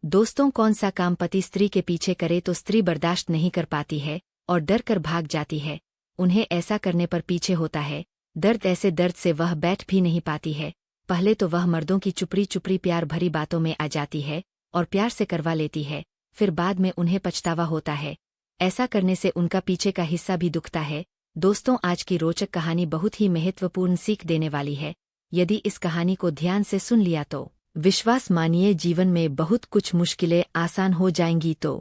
दोस्तों, कौन सा काम पति स्त्री के पीछे करे तो स्त्री बर्दाश्त नहीं कर पाती है और डर कर भाग जाती है। उन्हें ऐसा करने पर पीछे होता है दर्द, ऐसे दर्द से वह बैठ भी नहीं पाती है। पहले तो वह मर्दों की चुपड़ी चुपड़ी प्यार भरी बातों में आ जाती है और प्यार से करवा लेती है, फिर बाद में उन्हें पछतावा होता है। ऐसा करने से उनका पीछे का हिस्सा भी दुखता है। दोस्तों, आज की रोचक कहानी बहुत ही महत्वपूर्ण सीख देने वाली है। यदि इस कहानी को ध्यान से सुन लिया तो विश्वास मानिए जीवन में बहुत कुछ मुश्किलें आसान हो जाएंगी। तो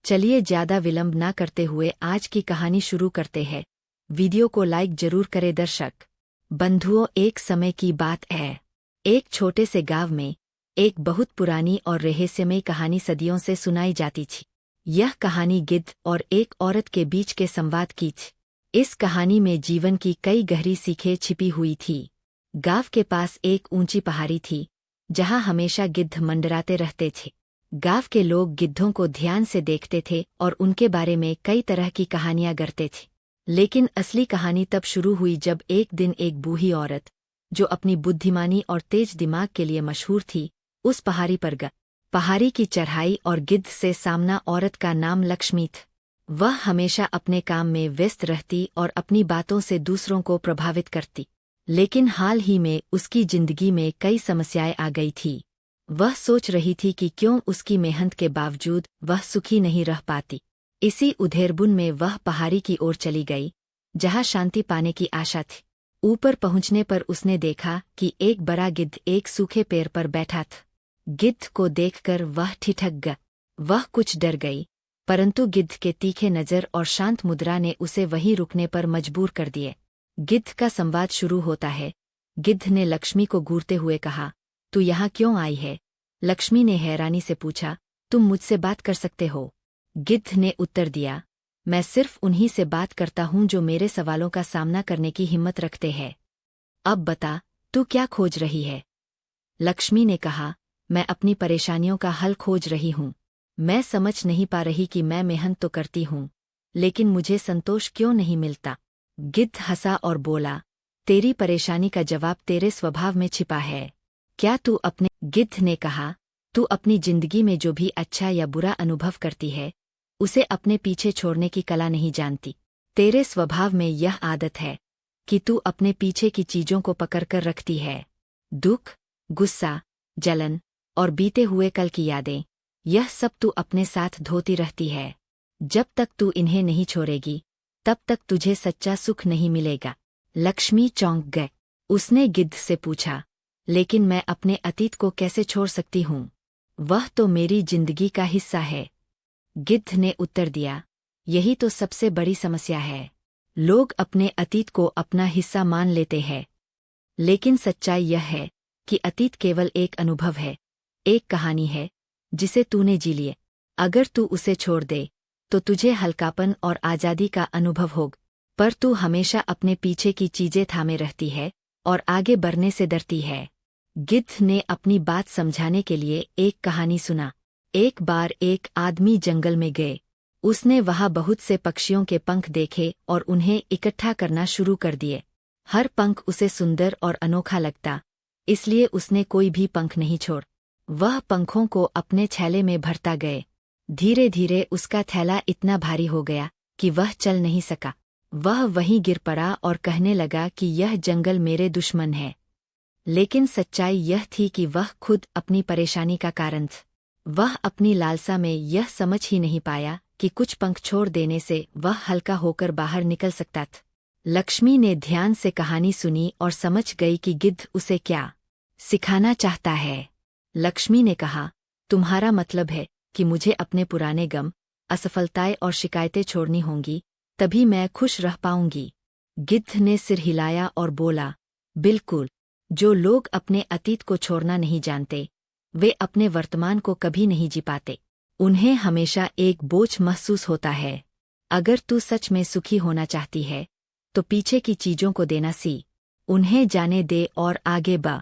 चलिए ज्यादा विलंब ना करते हुए आज की कहानी शुरू करते हैं। वीडियो को लाइक जरूर करें दर्शक बंधुओं। एक समय की बात है, एक छोटे से गांव में एक बहुत पुरानी और रहस्यमय कहानी सदियों से सुनाई जाती थी। यह कहानी गिद्ध और एक औरत के बीच के संवाद की थी। इस कहानी में जीवन की कई गहरी सीखें छिपी हुई थी। गांव के पास एक ऊंची पहाड़ी थी जहां हमेशा गिद्ध मंडराते रहते थे। गांव के लोग गिद्धों को ध्यान से देखते थे और उनके बारे में कई तरह की कहानियां गढ़ते थे। लेकिन असली कहानी तब शुरू हुई जब एक दिन एक बूढ़ी औरत, जो अपनी बुद्धिमानी और तेज दिमाग के लिए मशहूर थी, उस पहाड़ी पर गई। पहाड़ी की चढ़ाई और गिद्ध से सामना औरत का नाम लक्ष्मी था। वह हमेशा अपने काम में व्यस्त रहती और अपनी बातों से दूसरों को प्रभावित करती। लेकिन हाल ही में उसकी जिंदगी में कई समस्याएं आ गई थी। वह सोच रही थी कि क्यों उसकी मेहनत के बावजूद वह सुखी नहीं रह पाती। इसी उधेड़बुन में वह पहाड़ी की ओर चली गई जहां शांति पाने की आशा थी। ऊपर पहुंचने पर उसने देखा कि एक बड़ा गिद्ध एक सूखे पेड़ पर बैठा था। गिद्ध को देखकर वह ठिठक गई। वह कुछ डर गई, परंतु गिद्ध के तीखे नज़र और शांत मुद्रा ने उसे वहीं रुकने पर मजबूर कर दिए। गिद्ध का संवाद शुरू होता है। गिद्ध ने लक्ष्मी को घूरते हुए कहा, तू यहाँ क्यों आई है? लक्ष्मी ने हैरानी से पूछा, तुम मुझसे बात कर सकते हो? गिद्ध ने उत्तर दिया, मैं सिर्फ उन्हीं से बात करता हूँ जो मेरे सवालों का सामना करने की हिम्मत रखते हैं। अब बता, तू क्या खोज रही है? लक्ष्मी ने कहा, मैं अपनी परेशानियों का हल खोज रही हूँ। मैं समझ नहीं पा रही कि मैं मेहनत तो करती हूँ, लेकिन मुझे संतोष क्यों नहीं मिलता। गिद्ध हंसा और बोला, तेरी परेशानी का जवाब तेरे स्वभाव में छिपा है। क्या तू अपने गिद्ध ने कहा, तू अपनी जिंदगी में जो भी अच्छा या बुरा अनुभव करती है, उसे अपने पीछे छोड़ने की कला नहीं जानती। तेरे स्वभाव में यह आदत है कि तू अपने पीछे की चीजों को पकड़कर रखती है। दुख, गुस्सा, जलन और बीते हुए कल की यादें, यह सब तू अपने साथ धोती रहती है। जब तक तू इन्हें नहीं छोड़ेगी, तब तक तुझे सच्चा सुख नहीं मिलेगा। लक्ष्मी चौंक गए। उसने गिद्ध से पूछा, लेकिन मैं अपने अतीत को कैसे छोड़ सकती हूँ? वह तो मेरी जिंदगी का हिस्सा है। गिद्ध ने उत्तर दिया, यही तो सबसे बड़ी समस्या है। लोग अपने अतीत को अपना हिस्सा मान लेते हैं, लेकिन सच्चाई यह है कि अतीत केवल एक अनुभव है, एक कहानी है जिसे तूने जी लिए। अगर तू उसे छोड़ दे तो तुझे हल्कापन और आज़ादी का अनुभव होगा, पर तू हमेशा अपने पीछे की चीजें थामे रहती है और आगे बढ़ने से डरती है। गिद्ध ने अपनी बात समझाने के लिए एक कहानी सुना। एक बार एक आदमी जंगल में गए। उसने वहां बहुत से पक्षियों के पंख देखे और उन्हें इकट्ठा करना शुरू कर दिए। हर पंख उसे सुंदर और अनोखा लगता, इसलिए उसने कोई भी पंख नहीं छोड़। वह पंखों को अपने थैले में भरता गए। धीरे धीरे उसका थैला इतना भारी हो गया कि वह चल नहीं सका। वह वहीं गिर पड़ा और कहने लगा कि यह जंगल मेरे दुश्मन है। लेकिन सच्चाई यह थी कि वह खुद अपनी परेशानी का कारण था। वह अपनी लालसा में यह समझ ही नहीं पाया कि कुछ पंख छोड़ देने से वह हल्का होकर बाहर निकल सकता था। लक्ष्मी ने ध्यान से कहानी सुनी और समझ गई कि गिद्ध उसे क्या सिखाना चाहता है। लक्ष्मी ने कहा, तुम्हारा मतलब है कि मुझे अपने पुराने गम, असफलताएं और शिकायतें छोड़नी होंगी, तभी मैं खुश रह पाऊंगी। गिद्ध ने सिर हिलाया और बोला, बिल्कुल। जो लोग अपने अतीत को छोड़ना नहीं जानते, वे अपने वर्तमान को कभी नहीं जी पाते। उन्हें हमेशा एक बोझ महसूस होता है। अगर तू सच में सुखी होना चाहती है, तो पीछे की चीजों को देना सीख, उन्हें जाने दे और आगे बढ़।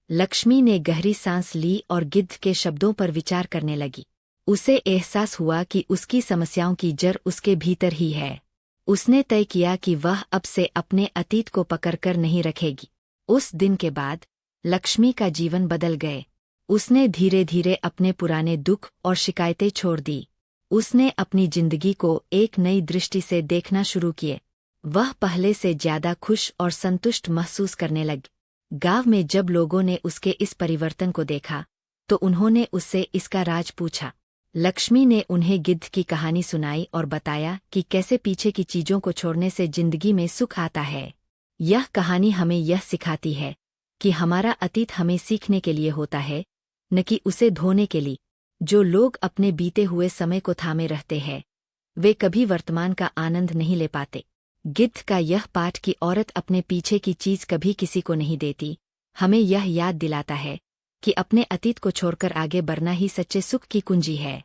लक्ष्मी ने गहरी सांस ली और गिद्ध के शब्दों पर विचार करने लगी। उसे एहसास हुआ कि उसकी समस्याओं की जड़ उसके भीतर ही है। उसने तय किया कि वह अब से अपने अतीत को पकड़कर नहीं रखेगी। उस दिन के बाद लक्ष्मी का जीवन बदल गए। उसने धीरे धीरे अपने पुराने दुख और शिकायतें छोड़ दी। उसने अपनी जिंदगी को एक नई दृष्टि से देखना शुरू किए। वह पहले से ज्यादा खुश और संतुष्ट महसूस करने लगी। गांव में जब लोगों ने उसके इस परिवर्तन को देखा तो उन्होंने उससे इसका राज पूछा। लक्ष्मी ने उन्हें गिद्ध की कहानी सुनाई और बताया कि कैसे पीछे की चीजों को छोड़ने से जिंदगी में सुख आता है। यह कहानी हमें यह सिखाती है कि हमारा अतीत हमें सीखने के लिए होता है, न कि उसे धोने के लिए। जो लोग अपने बीते हुए समय को थामे रहते हैं वे कभी वर्तमान का आनंद नहीं ले पाते। गिद्ध का यह पाठ कि औरत अपने पीछे की चीज कभी किसी को नहीं देती, हमें यह याद दिलाता है कि अपने अतीत को छोड़कर आगे बढ़ना ही सच्चे सुख की कुंजी है।